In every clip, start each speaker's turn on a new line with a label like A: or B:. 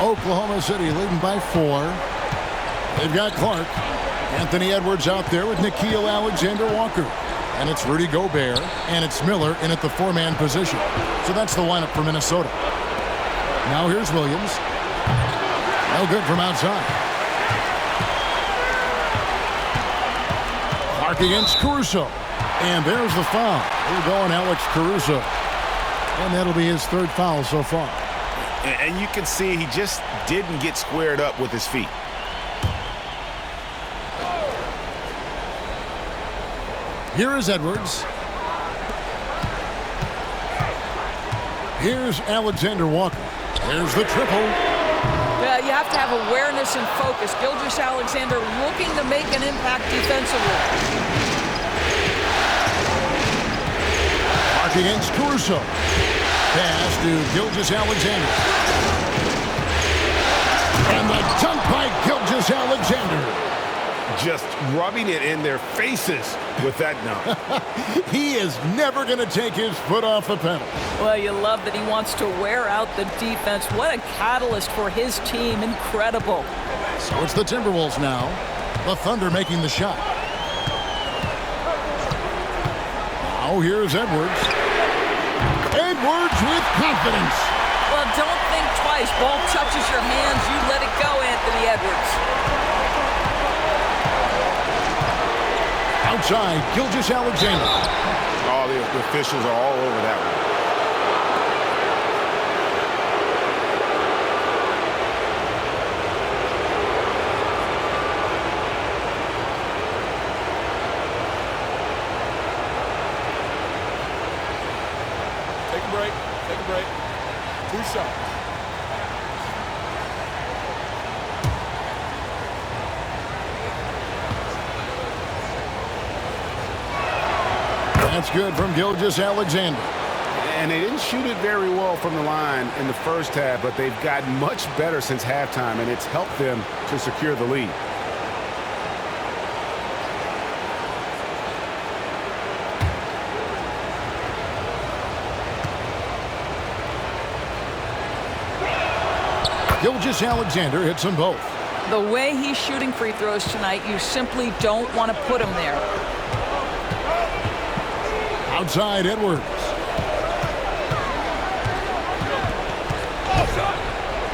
A: Oklahoma City leading by 4. They've got Clark. Anthony Edwards out there with Nickeil Alexander-Walker. And it's Rudy Gobert, and it's Miller in at the 4-man position. So that's the lineup for Minnesota. Now here's Williams. No good from outside. Clark against Caruso. And there's the foul. We're going Alex Caruso. And that'll be his 3rd foul so far.
B: And you can see he just didn't get squared up with his feet.
A: Here is Edwards. Here's Alexander-Walker. There's the triple.
C: Yeah, you have to have awareness and focus. Gilgeous-Alexander looking to make an impact defensively.
A: Clark against Caruso. Pass to Gilgeous-Alexander. And the dunk by Gilgeous-Alexander.
B: Just rubbing it in their faces with that dunk.
A: He is never going to take his foot off the pedal.
C: Well, you love that he wants to wear out the defense. What a catalyst for his team. Incredible.
A: So it's the Timberwolves now. The Thunder making the shot. Now here's Edwards. Edwards with confidence.
C: Well, don't think twice. Ball touches your hands. You let it go, Anthony Edwards.
A: Outside, Gilgeous-Alexander.
B: Oh, the officials are all over that one.
D: Take a break. Take a break. 2 shots.
A: That's good from Gilgeous-Alexander.
B: And they didn't shoot it very well from the line in the first half, but they've gotten much better since halftime, and it's helped them to secure the lead.
A: Gilgeous-Alexander hits them both.
C: The way he's shooting free throws tonight, you simply don't want to put him there.
A: Outside, Edwards.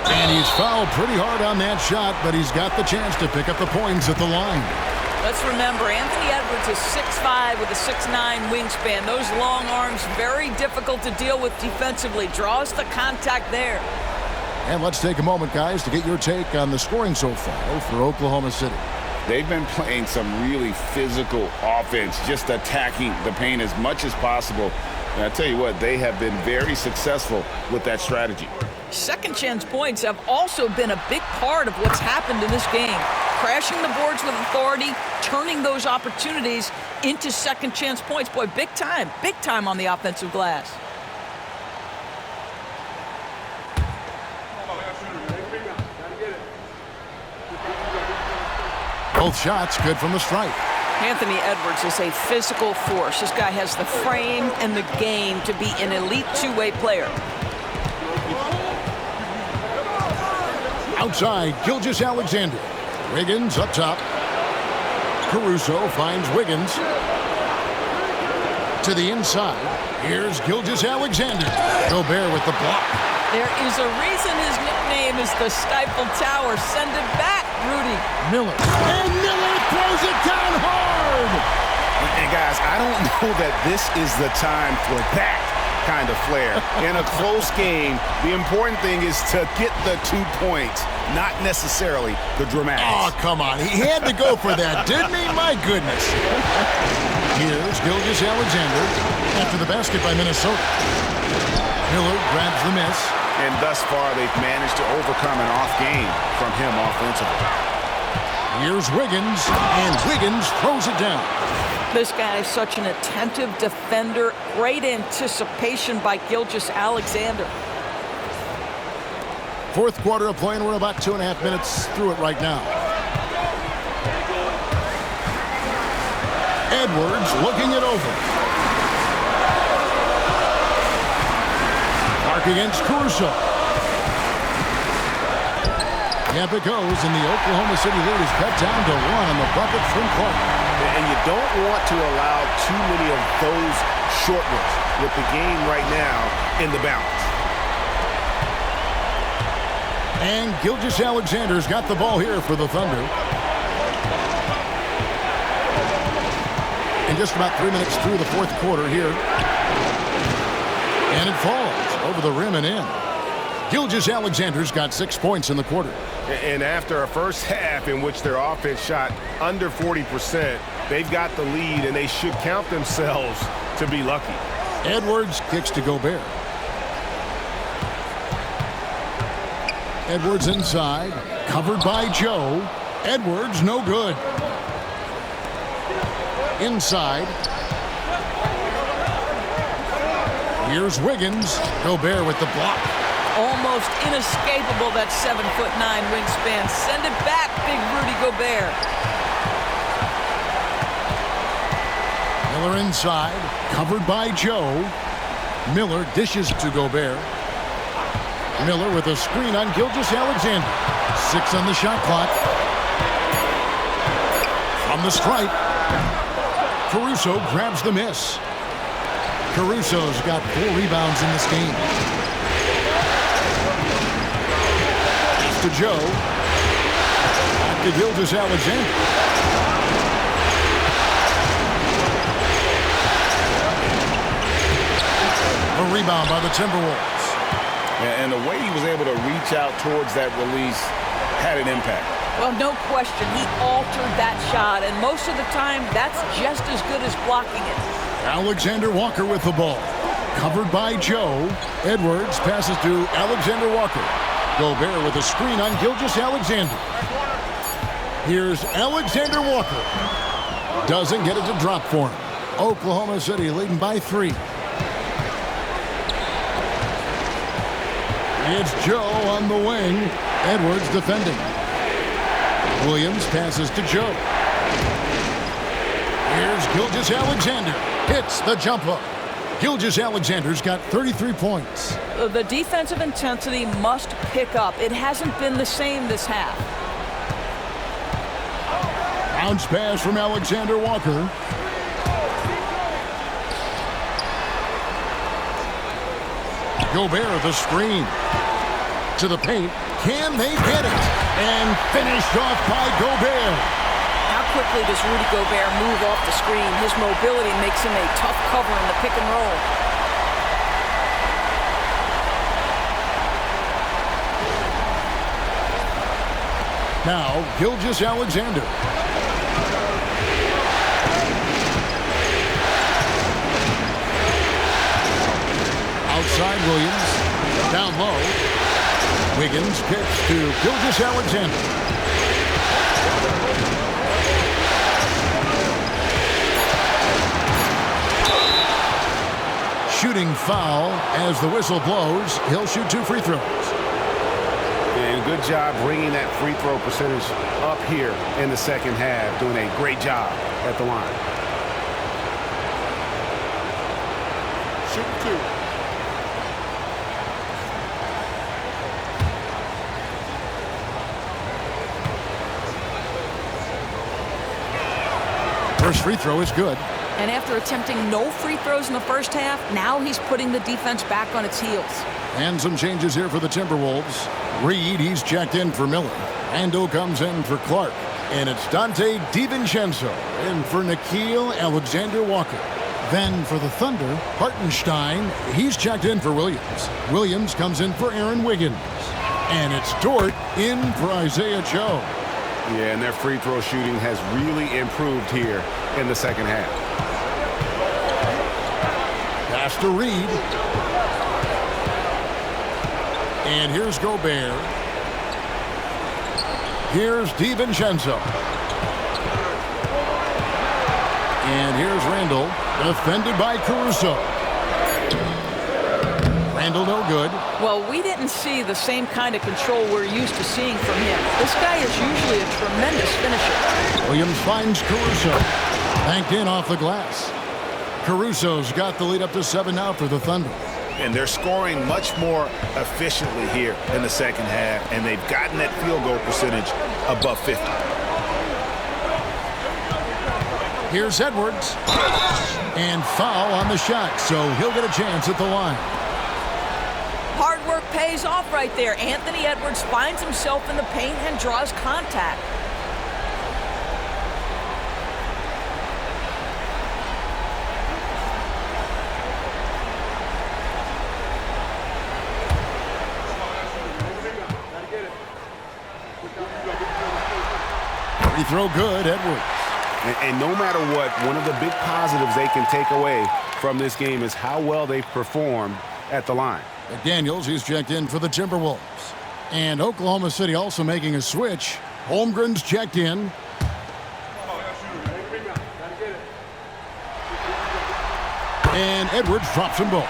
A: And he's fouled pretty hard on that shot, but he's got the chance to pick up the points at the line.
C: Let's remember, Anthony Edwards is 6'5" with a 6'9" wingspan. Those long arms, very difficult to deal with defensively. Draws the contact there.
A: And let's take a moment, guys, to get your take on the scoring so far for Oklahoma City.
B: They've been playing some really physical offense, just attacking the paint as much as possible. And I tell you what, they have been very successful with that strategy.
C: Second chance points have also been a big part of what's happened in this game. Crashing the boards with authority, turning those opportunities into second chance points. Boy, big time on the offensive glass.
A: Both shots good from the stripe.
C: Anthony Edwards is a physical force. This guy has the frame and the game to be an elite two-way player.
A: Outside, Gilgeous-Alexander. Wiggins up top. Caruso finds Wiggins. To the inside. Here's Gilgeous-Alexander. Gobert with the block.
C: There is a reason his nickname is the Stifle Tower. Send it back, Rudy.
A: Miller. And Miller throws it down hard.
B: And guys, I don't know that this is the time for that kind of flair. In a close game, the important thing is to get the 2 points, not necessarily the dramatics.
A: Oh, come on. He had to go for that, didn't he? My goodness. Here's Gilgeous-Alexander after the basket by Minnesota. Miller grabs the miss.
B: And thus far, they've managed to overcome an off game from him offensively.
A: Here's Wiggins, and Wiggins throws it down.
C: This guy is such an attentive defender. Great anticipation by Gilgeous-Alexander.
A: Fourth quarter of play, and we're about 2.5 minutes through it right now. Edwards looking it over. Clark against Caruso. Yep, it goes, and the Oklahoma City lead is cut down to 1 on the bucket from Clark.
B: And you don't want to allow too many of those short ones with the game right now in the balance.
A: And Gilgeous-Alexander's got the ball here for the Thunder. In just about 3 minutes through the fourth quarter here. And it falls over the rim and in. Gilgeous-Alexander's got 6 points in the quarter.
B: And after a first half in which their offense shot under 40%, they've got the lead, and they should count themselves to be lucky.
A: Edwards kicks to Gobert. Edwards inside, covered by Joe. Edwards, no good. Inside. Here's Wiggins. Gobert with the block.
C: Almost inescapable, that 7'9" wingspan. Send it back, big Rudy Gobert.
A: Miller inside, covered by Joe. Miller dishes to Gobert. Miller with a screen on Gilgeous-Alexander. 6 on the shot clock. From the stripe. Caruso grabs the miss. Caruso's got 4 rebounds in this game. To Joe. Back to Gilgeous-Alexander. A rebound by the Timberwolves.
B: And the way he was able to reach out towards that release had an impact.
C: Well, no question, he altered that shot, and most of the time, that's just as good as blocking it.
A: Alexander Walker with the ball. Covered by Joe. Edwards passes to Alexander Walker. Gobert with a screen on Gilgeous-Alexander. Here's Alexander Walker. Doesn't get it to drop for him. Oklahoma City leading by 3. It's Joe on the wing. Edwards defending. Williams passes to Joe. Here's Gilgeous-Alexander. Hits the jumper. Gilgeous-Alexander's got 33 points.
C: The defensive intensity must pick up. It hasn't been the same this half.
A: Bounce pass from Alexander Walker. Gobert the screen. To the paint. Can they get it? And finished off by Gobert.
C: How quickly does Rudy Gobert move off the screen? His mobility makes him a tough cover in the pick and roll.
A: Now, Gilgeous-Alexander. Outside Williams. Down low. Wiggins kicks to Gilgeous-Alexander. Shooting foul as the whistle blows. He'll shoot 2 free throws.
B: And good job bringing that free throw percentage up here in the second half. Doing a great job at the line.
D: Shoot 2.
A: First free throw is good.
C: And after attempting no free throws in the first half, now he's putting the defense back on its heels.
A: And some changes here for the Timberwolves. Reed, he's checked in for Miller. Randall comes in for Clark. And it's Dante DiVincenzo in for Nickeil Alexander-Walker. Then for the Thunder, Hartenstein, he's checked in for Williams. Williams comes in for Aaron Wiggins. And it's Dort in for Isaiah Joe.
B: Yeah, and their free throw shooting has really improved here in the second half.
A: Pass to Reed. And here's Gobert. Here's DiVincenzo. And here's Randall, defended by Caruso. Randall no good.
C: Well, we didn't see the same kind of control we're used to seeing from him. This guy is usually a tremendous finisher.
A: Williams finds Caruso. Banked in off the glass. Caruso's got the lead up to 7 now for the Thunder.
B: And they're scoring much more efficiently here in the second half, and they've gotten that field goal percentage above 50.
A: Here's Edwards. And foul on the shot, so he'll get a chance at the line.
C: Hard work pays off right there. Anthony Edwards finds himself in the paint and draws contact.
A: Free throw good, Edwards.
B: And no matter what, one of the big positives they can take away from this game is how well they've performed at the line.
A: McDaniels, he's checked in for the Timberwolves. And Oklahoma City also making a switch. Holmgren's checked in. And Edwards drops them both.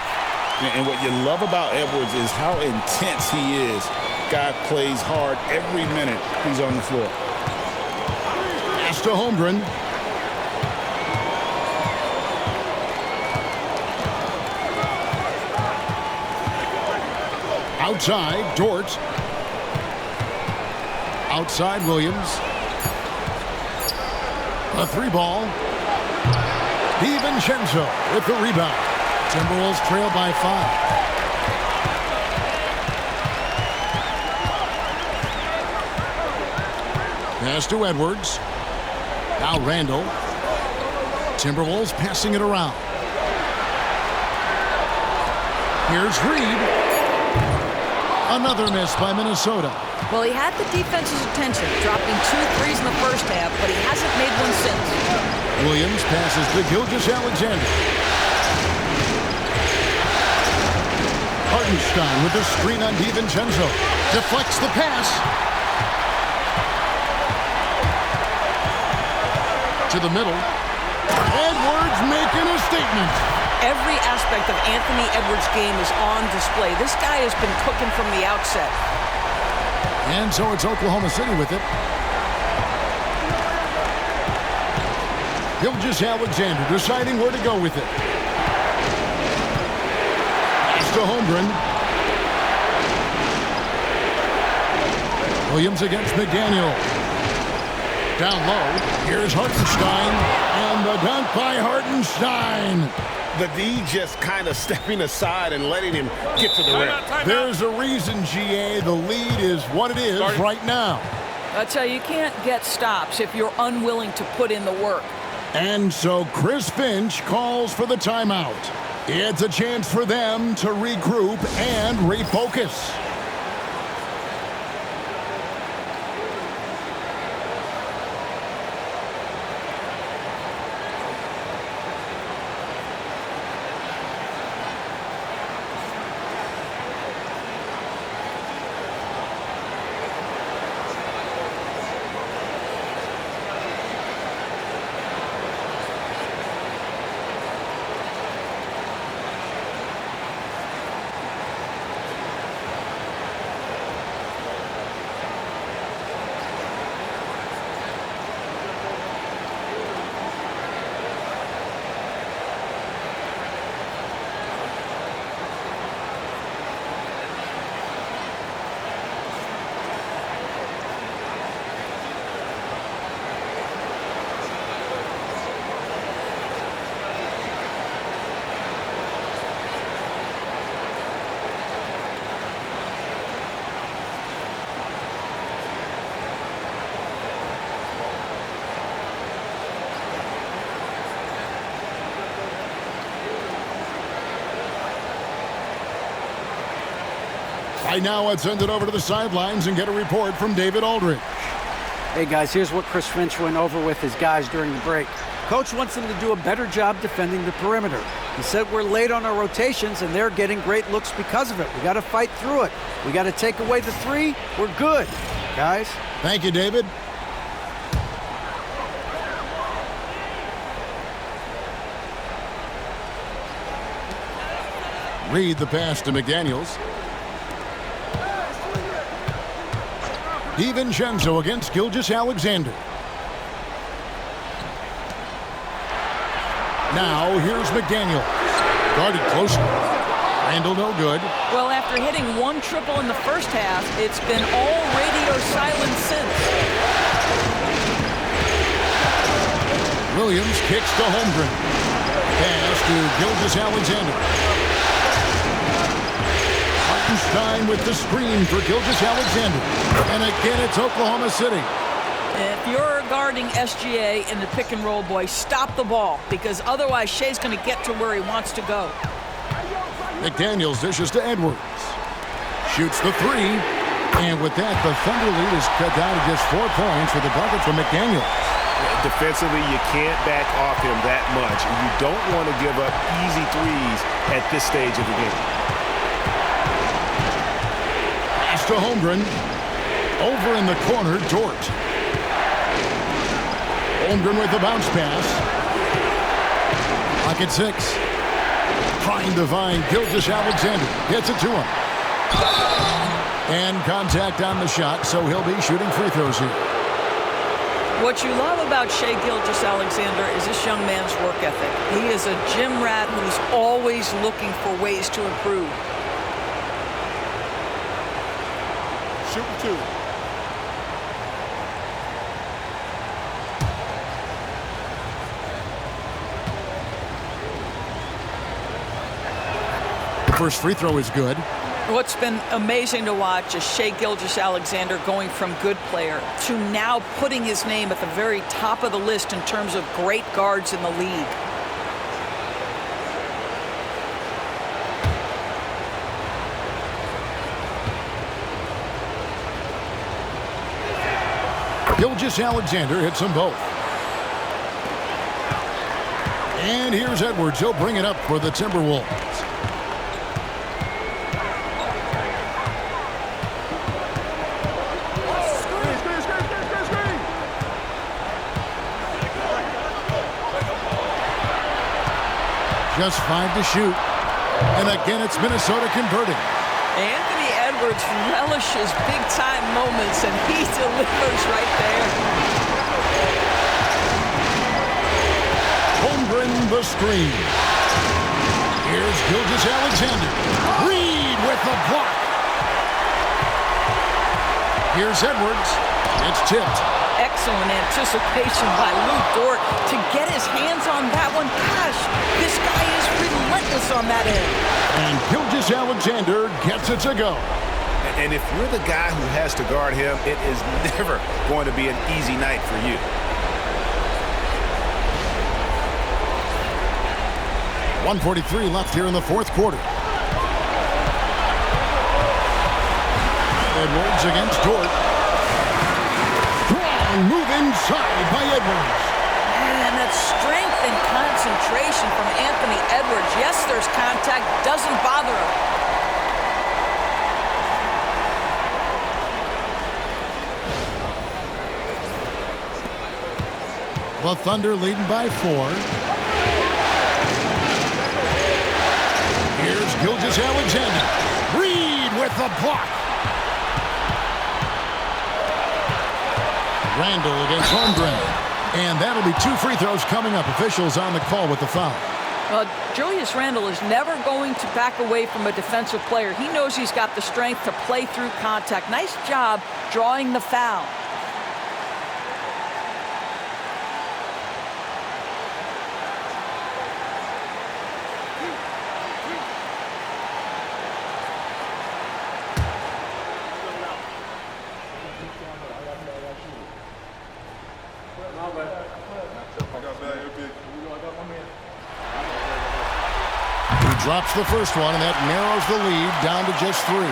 B: And what you love about Edwards is how intense he is. Guy plays hard every minute he's on the floor.
A: Pass to Holmgren. Outside, Dort. Outside, Williams. A three ball. DiVincenzo with the rebound. Timberwolves trail by 5. Pass to Edwards. Now Randall. Timberwolves passing it around. Here's Reed. Another miss by Minnesota.
C: Well, he had the defense's attention, dropping 2 threes in the first half, but he hasn't made one since.
A: Williams passes to Gilgeous-Alexander. Hartenstein with the screen on DiVincenzo. Deflects the pass. To the middle. Edwards making a statement.
C: Every aspect of Anthony Edwards' game is on display. This guy has been cooking from the outset.
A: And so it's Oklahoma City with it. Gilgeous-Alexander deciding where to go with it. Pass to Holmgren. Williams against McDaniel. Down low. Here's Hartenstein. And the dunk by Hartenstein.
B: The D just kind of stepping aside and letting him get to the rim.
A: There's a reason, GA. The lead is what it is right now.
C: I tell you, you can't get stops if you're unwilling to put in the work.
A: And so Chris Finch calls for the timeout. It's a chance for them to regroup and refocus. Right now, let's send it over to the sidelines and get a report from David Aldridge.
E: Hey, guys, here's what Chris Finch went over with his guys during the break. Coach wants them to do a better job defending the perimeter. He said we're late on our rotations, and they're getting great looks because of it. We got to fight through it. We got to take away the three. We're good, guys.
A: Thank you, David. Reed the pass to McDaniels. DiVincenzo against Gilgeous-Alexander. Now here's McDaniels. Guarded closely. Randall no good.
C: Well, after hitting one triple in the first half, it's been all radio silence since.
A: Williams kicks to Holmgren. Pass to Gilgeous-Alexander. Hartenstein with the screen for Gilgeous-Alexander. And again, it's Oklahoma City.
C: If you're guarding SGA in the pick and roll, boy, stop the ball, because otherwise Shea's going to get to where he wants to go.
A: McDaniels dishes to Edwards. Shoots the three. And with that, the Thunder lead is cut down to just 4 points with a bucket from McDaniels.
B: Defensively, you can't back off him that much. You don't want to give up easy threes at this stage of the game.
A: Pass to Holmgren. Over in the corner, Dort. Holmgren with the bounce pass. Pocket 6. Trying to find Gilgeous-Alexander. Gets it to him. And contact on the shot, so he'll be shooting free throws here.
C: What you love about Shai Gilgeous-Alexander is this young man's work ethic. He is a gym rat who's always looking for ways to improve.
D: Shooting 2.
A: First free throw is good.
C: What's been amazing to watch is Shai Gilgeous-Alexander going from good player to now putting his name at the very top of the list in terms of great guards in the league.
A: Gilgeous-Alexander hits them both. And here's Edwards. He'll bring it up for the Timberwolves. Just 5 to shoot. And again, it's Minnesota converting.
C: Anthony Edwards relishes big-time moments, and he delivers right there.
A: Holmgren the screen. Here's Gilgeous-Alexander. Reed with the block. Here's Edwards. It's tipped.
C: Excellent anticipation by Lou Dort to get his hands on that one. Gosh, this guy is relentless on that end.
A: And Gilgeous-Alexander gets it to go.
B: And if you're the guy who has to guard him, it is never going to be an easy night for you.
A: .143 left here in the fourth quarter. Edwards against Dort. Strong move inside by Edwards.
C: And that strength and concentration from Anthony Edwards. Yes, there's contact. Doesn't bother him.
A: The Thunder leading by 4. Here's Gilgeous-Alexander. Reed with the block. Randall against Holmgren. And that'll be 2 free throws coming up. Officials on the call with the foul.
C: Well, Julius Randle is never going to back away from a defensive player. He knows he's got the strength to play through contact. Nice job drawing the foul.
A: Drops the first one, and that narrows the lead down to just 3.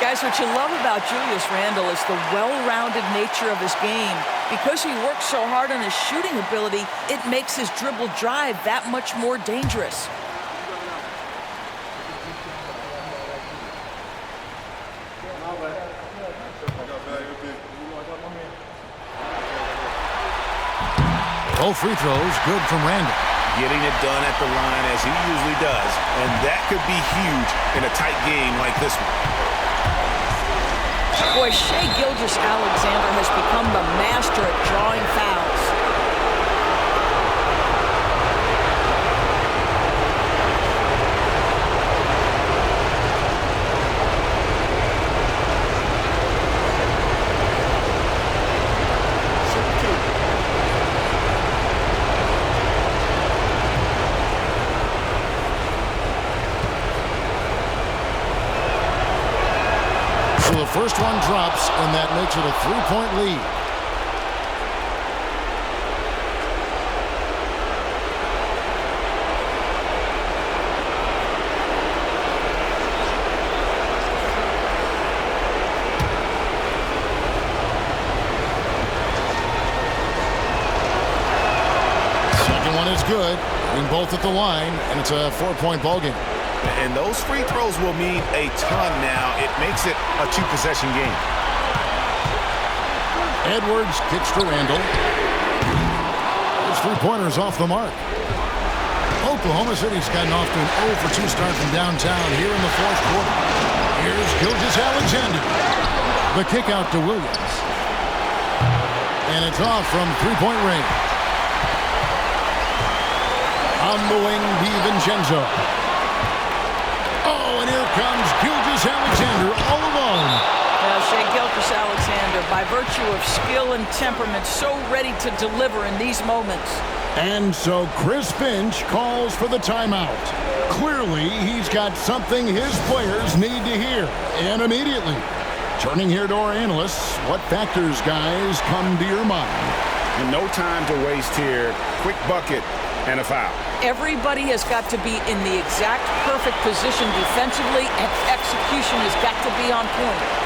C: Guys, what you love about Julius Randle is the well-rounded nature of his game. Because he works so hard on his shooting ability, it makes his dribble drive that much more dangerous.
A: Both free throws good from Randall.
B: Getting it done at the line as he usually does, and that could be huge in a tight game like this one.
C: Boy, Shai Gilgeous-Alexander has become the master at drawing fouls.
A: first one drops, and that makes it a 3-point lead. Second one is good. Hitting both at the line, and it's a 4-point ball game.
B: And those free throws will mean a ton now. It makes it a 2-possession game.
A: Edwards kicks to Randall. His three-pointer's off the mark. Oklahoma City's gotten off to an 0 for 2 start from downtown here in the fourth quarter. Here's Gilgeous-Alexander. The kick out to Williams. And it's off from three-point range. On the wing, DiVincenzo. Oh, and here comes Gilgeous-Alexander all alone.
C: Shai Gilgeous-Alexander, by virtue of skill and temperament, so ready to deliver in these moments.
A: And so Chris Finch calls for the timeout. Clearly, he's got something his players need to hear, and immediately. Turning here to our analysts, what factors, guys, come to your mind?
B: No time to waste here. Quick bucket and a foul.
C: Everybody has got to be in the exact perfect position defensively, and execution has got to be on point.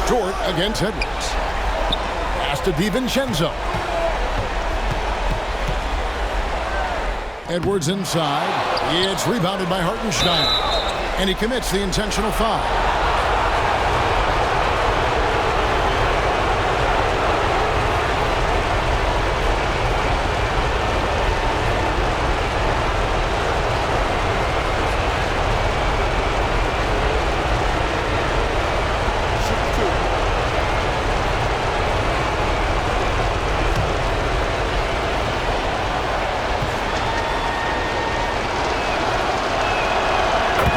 A: Dort against Edwards. Pass to DiVincenzo. Edwards inside. It's rebounded by Hartenstein. And he commits the intentional foul.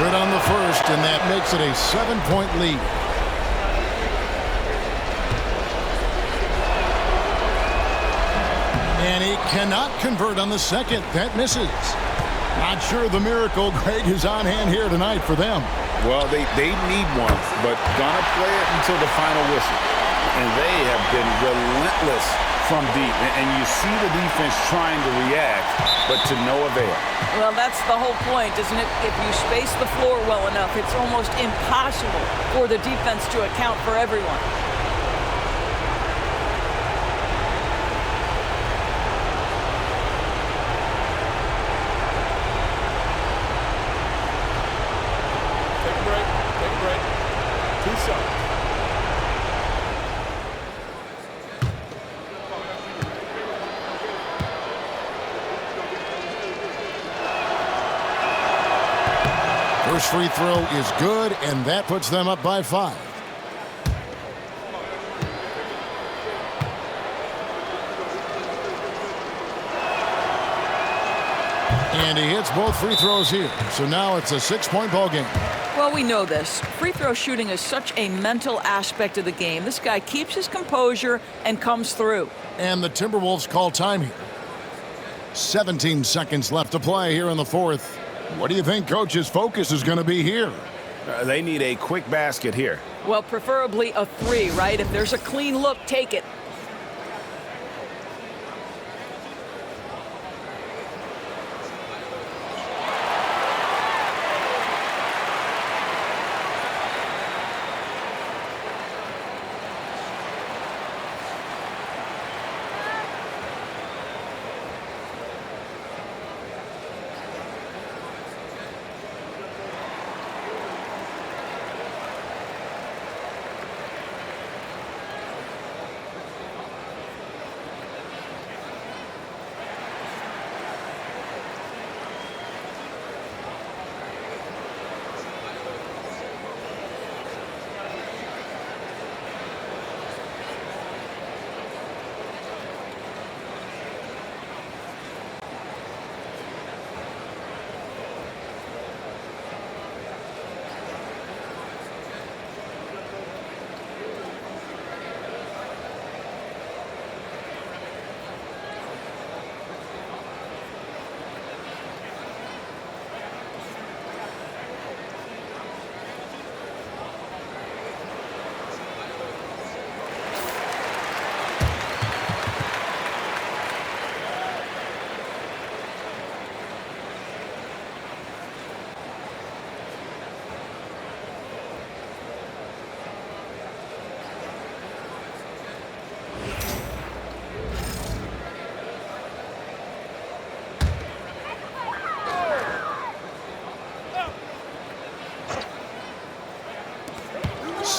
A: Good on the first, and that makes it a 7-point lead. And he cannot convert on the second. That misses. Not sure the miracle, Greg, is on hand here tonight for them.
B: Well, they need one, but gonna play it until the final whistle. And they have been relentless from deep. And you see the defense trying to react, but to no avail.
C: Well, that's the whole point, isn't it? If you space the floor well enough, it's almost impossible for the defense to account for everyone.
D: Take a break. Take a break. 2 shots.
A: First free throw is good, and that puts them up by 5. And he hits both free throws here. So now it's a 6-point ball game.
C: Well, we know this. Free throw shooting is such a mental aspect of the game. This guy keeps his composure and comes through.
A: And the Timberwolves call time here. 17 seconds left to play here in the fourth. What do you think Coach's focus is going to be here?
B: They need a quick basket here.
C: Well, preferably a 3, right? If there's a clean look, take it.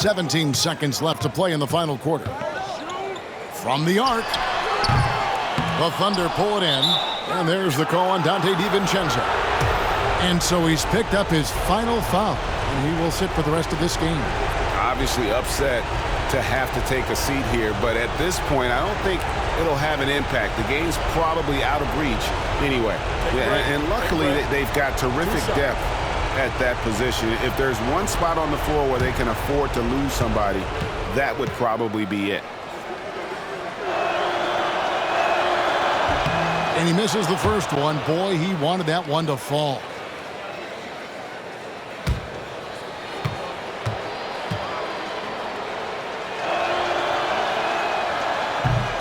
A: "17 seconds left to play in the final quarter. From the arc, the Thunder pull it in, and there's the call on Dante DiVincenzo. And so he's picked up his final foul, and he will sit for the rest of this game.
B: Obviously upset to have to take a seat here, but at this point, I don't think it'll have an impact. The game's probably out of reach anyway. And luckily, they've got terrific depth at that position. If there's one spot on the floor where they can afford to lose somebody, that would probably be it.
A: And he misses the first one. Boy, he wanted that one to fall.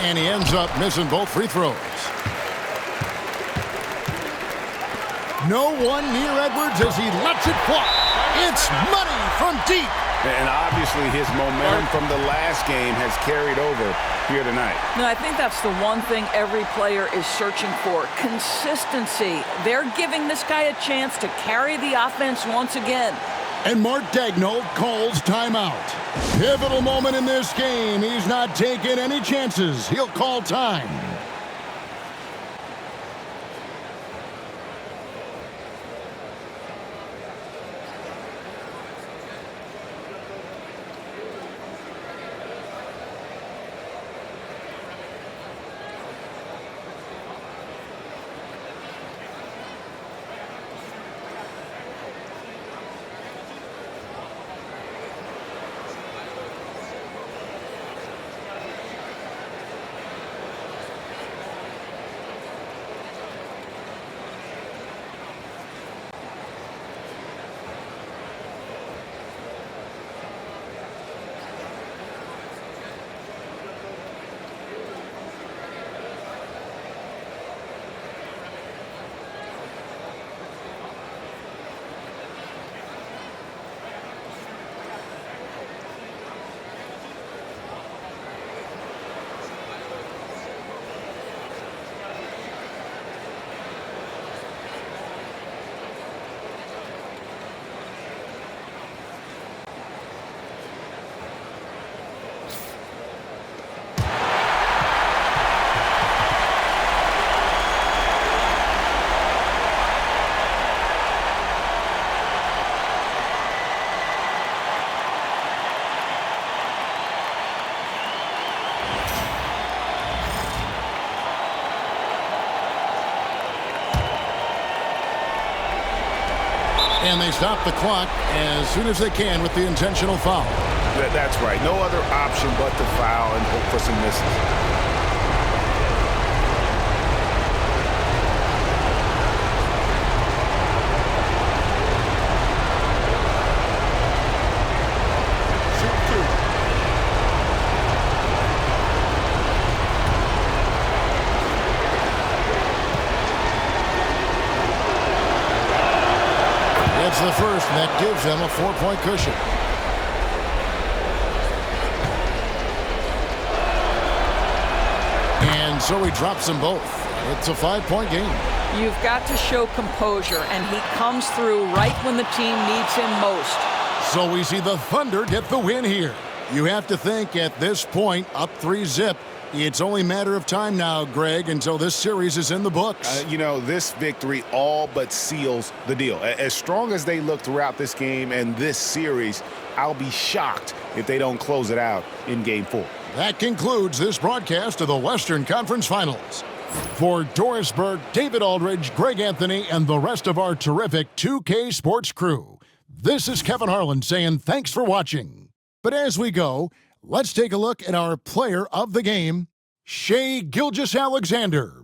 A: And he ends up missing both free throws. No one near Edwards as he lets it fly. It's money from deep.
B: And obviously his momentum from the last game has carried over here tonight.
C: No, I think that's the one thing every player is searching for. Consistency. They're giving this guy a chance to carry the offense once again.
A: And Mark Daigneault calls timeout. Pivotal moment in this game. He's not taking any chances. He'll call time. And they stop the clock as soon as they can with the intentional foul.
B: That's right. No other option but to foul and hope for some misses.
A: It's the first, and that gives them a 4-point cushion. And so he drops them both. It's a 5-point game.
C: You've got to show composure, and he comes through right when the team needs him most.
A: So we see the Thunder get the win here. You have to think at this point, up 3-zip, it's only a matter of time now, Greg, until this series is in the books.
B: This victory all but seals the deal. As strong as they look throughout this game and this series, I'll be shocked if they don't close it out in Game 4.
A: That concludes this broadcast of the Western Conference Finals. For Doris Burke, David Aldridge, Greg Anthony, and the rest of our terrific 2K Sports crew, this is Kevin Harlan saying thanks for watching. But as we go, let's take a look at our player of the game, Shai Gilgeous-Alexander.